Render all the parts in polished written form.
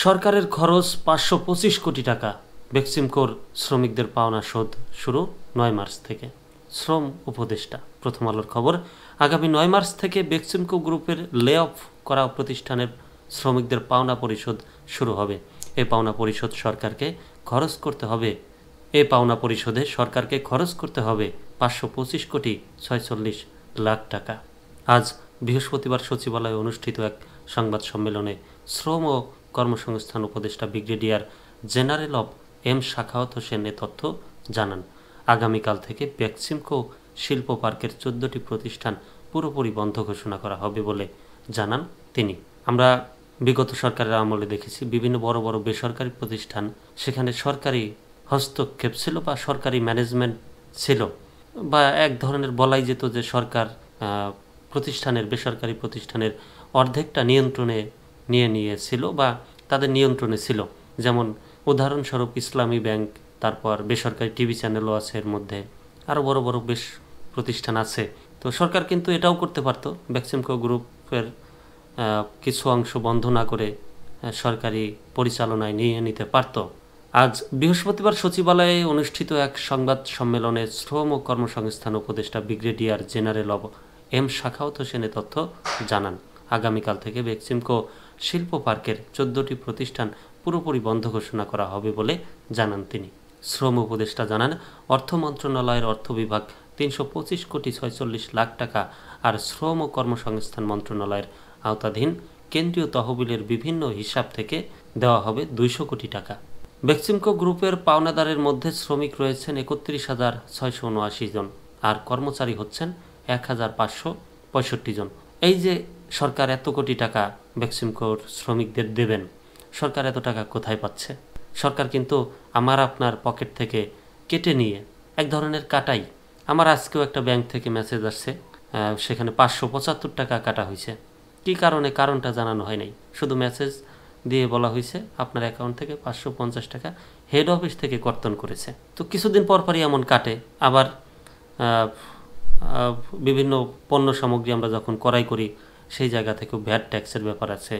সরকারের খরচ ৫২৫ কোটি টাকা। বেক্সিমকোর শ্রমিকদের পাওনা শোধ শুরু ৯ মার্চ থেকে। শ্রম উপদেষ্টা। প্রথম আলোর খবর, আগামী ৯ মার্চ থেকে বেক্সিমকো গ্রুপের লে অফ করা প্রতিষ্ঠানের শ্রমিকদের পাওনা পরিশোধ শুরু হবে। এই পাওনা পরিশোধ সরকারকে খরচ করতে হবে সরকারকে খরচ করতে হবে ৫২৫ কোটি ৪৬ লাখ টাকা। আজ বৃহস্পতিবার সচিবালয়ে অনুষ্ঠিত এক সংবাদ সম্মেলনে শ্রম ও কর্মসংস্থান উপদেষ্টা ব্রিগেডিয়ার জেনারেল অব এম শাখাওয়াত হোসেন এ তথ্য জানান। আগামীকাল থেকে বেক্সিমকো শিল্প পার্কের ১৪টি প্রতিষ্ঠান পুরোপুরি বন্ধ ঘোষণা করা হবে বলে জানান তিনি। আমরা বিগত সরকারের আমলে দেখেছি বিভিন্ন বড় বড় বেসরকারি প্রতিষ্ঠান, সেখানে সরকারি হস্তক্ষেপ ছিল বা সরকারি ম্যানেজমেন্ট ছিল, বা এক ধরনের বলাই যেত যে সরকার বেসরকারি প্রতিষ্ঠানের অর্ধেকটা নিয়ন্ত্রণে নিয়েছিল বা তাদের নিয়ন্ত্রণে ছিল। যেমন উদাহরণস্বরূপ ইসলামী ব্যাংক, তারপর বেসরকারি টিভি চ্যানেলও আছে, এর মধ্যে আরও বড় বড় বেশ প্রতিষ্ঠান আছে। তো সরকার কিন্তু এটাও করতে পারতো, বেক্সিমকো গ্রুপের কিছু অংশ বন্ধ না করে সরকারি পরিচালনায় নিয়ে নিতে পারত। আজ বৃহস্পতিবার সচিবালয়ে অনুষ্ঠিত এক সংবাদ সম্মেলনে শ্রম ও কর্মসংস্থান উপদেষ্টা ব্রিগেডিয়ার জেনারেল অব এম শাখাওয়াত হোসেন তথ্য জানান। আগামীকাল থেকে বেক্সিমকো শিল্প পার্কের ১৪টি প্রতিষ্ঠান পুরোপুরি বন্ধ ঘোষণা করা হবে বলে জানান তিনি। শ্রম উপদেষ্টা জানান, অর্থ মন্ত্রণালয়ের অর্থ বিভাগ ৩২৫ কোটি ৪৬ লাখ টাকা আর শ্রম ও কর্মসংস্থান মন্ত্রণালয়ের আওতাধীন কেন্দ্রীয় তহবিলের বিভিন্ন হিসাব থেকে দেওয়া হবে ২০০ কোটি টাকা। বেক্সিমকো গ্রুপের পাওনাদারের মধ্যে শ্রমিক রয়েছেন ৩১,৬৭৯ জন আর কর্মচারী হচ্ছেন ১,৫৬৫ জন। এই যে সরকার এত কোটি টাকা বেক্সিমকোর শ্রমিকদের দেবেন, সরকার এত টাকা কোথায় পাচ্ছে? সরকার কিন্তু আমার আপনার পকেট থেকে কেটে নিয়ে এক ধরনের কাটাই। আমার আজকেও একটা ব্যাংক থেকে মেসেজ আসছে, সেখানে ৫৭৫ টাকা কাটা হয়েছে। কী কারণে, কারণটা জানানো হয় নাই, শুধু মেসেজ দিয়ে বলা হয়েছে আপনার অ্যাকাউন্ট থেকে ৫৫০ টাকা হেড অফিস থেকে কর্তন করেছে। তো কিছুদিন পরপরই এমন কাটে। আবার বিভিন্ন পণ্য সামগ্রী আমরা যখন ক্রয় করি, সেই জায়গা থেকেও ভ্যাট ট্যাক্সের ব্যাপার আছে।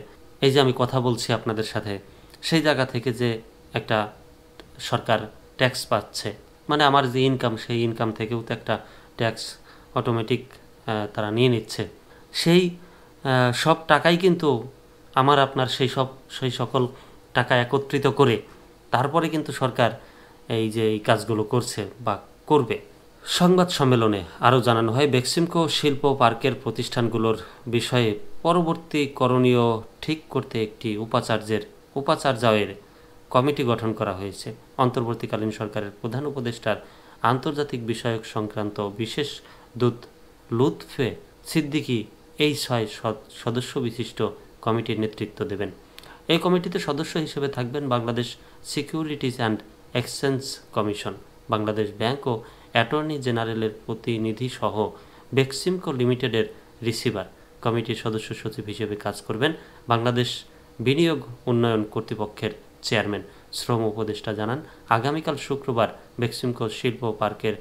এই যে আমি কথা বলছি আপনাদের সাথে, সেই জায়গা থেকে যে একটা সরকার ট্যাক্স পাচ্ছে, মানে আমার যে ইনকাম, সেই ইনকাম থেকেও তো একটা ট্যাক্স অটোমেটিক তারা নিয়ে নিচ্ছে। সেই সব টাকাই কিন্তু আমার আপনার সেই সকল টাকা একত্রিত করে তারপরে কিন্তু সরকার এই যে এই কাজগুলো করছে বা করবে। সংবাদ সম্মেলনে আরও জানানো হয়, বেক্সিমকো শিল্প পার্কের প্রতিষ্ঠানগুলোর বিষয়ে পরবর্তী করণীয় ঠিক করতে একটি উপাচার্যের কমিটি গঠন করা হয়েছে। অন্তর্বর্তীকালীন সরকারের প্রধান উপদেষ্টার আন্তর্জাতিক বিষয়ক সংক্রান্ত বিশেষ দূত লুৎফে সিদ্দিকী এই ৬ সদস্য বিশিষ্ট কমিটির নেতৃত্ব দেবেন। এই কমিটিতে সদস্য হিসেবে থাকবেন Bangladesh securities and exchange commission, Bangladesh bank ও অ্যাটর্নি জেনারেলের প্রতিনিধি সহ বেক্সিমকো লিমিটেডের রিসিভার। কমিটির সদস্য সচিব হিসেবে কাজ করবেন বাংলাদেশ বিনিয়োগ উন্নয়ন কর্তৃপক্ষের চেয়ারম্যান। শ্রম উপদেষ্টা জানান, আগামীকাল শুক্রবার বেক্সিমকো শিল্প পার্কের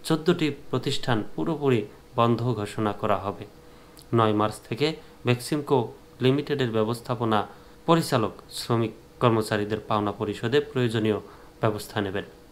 ১৪টি প্রতিষ্ঠান পুরোপুরি বন্ধ ঘোষণা করা হবে। ৯ মার্চ থেকে বেক্সিমকো লিমিটেডের ব্যবস্থাপনা পরিচালক শ্রমিক কর্মচারীদের পাওনা পরিশোধে প্রয়োজনীয় ব্যবস্থা নেবেন।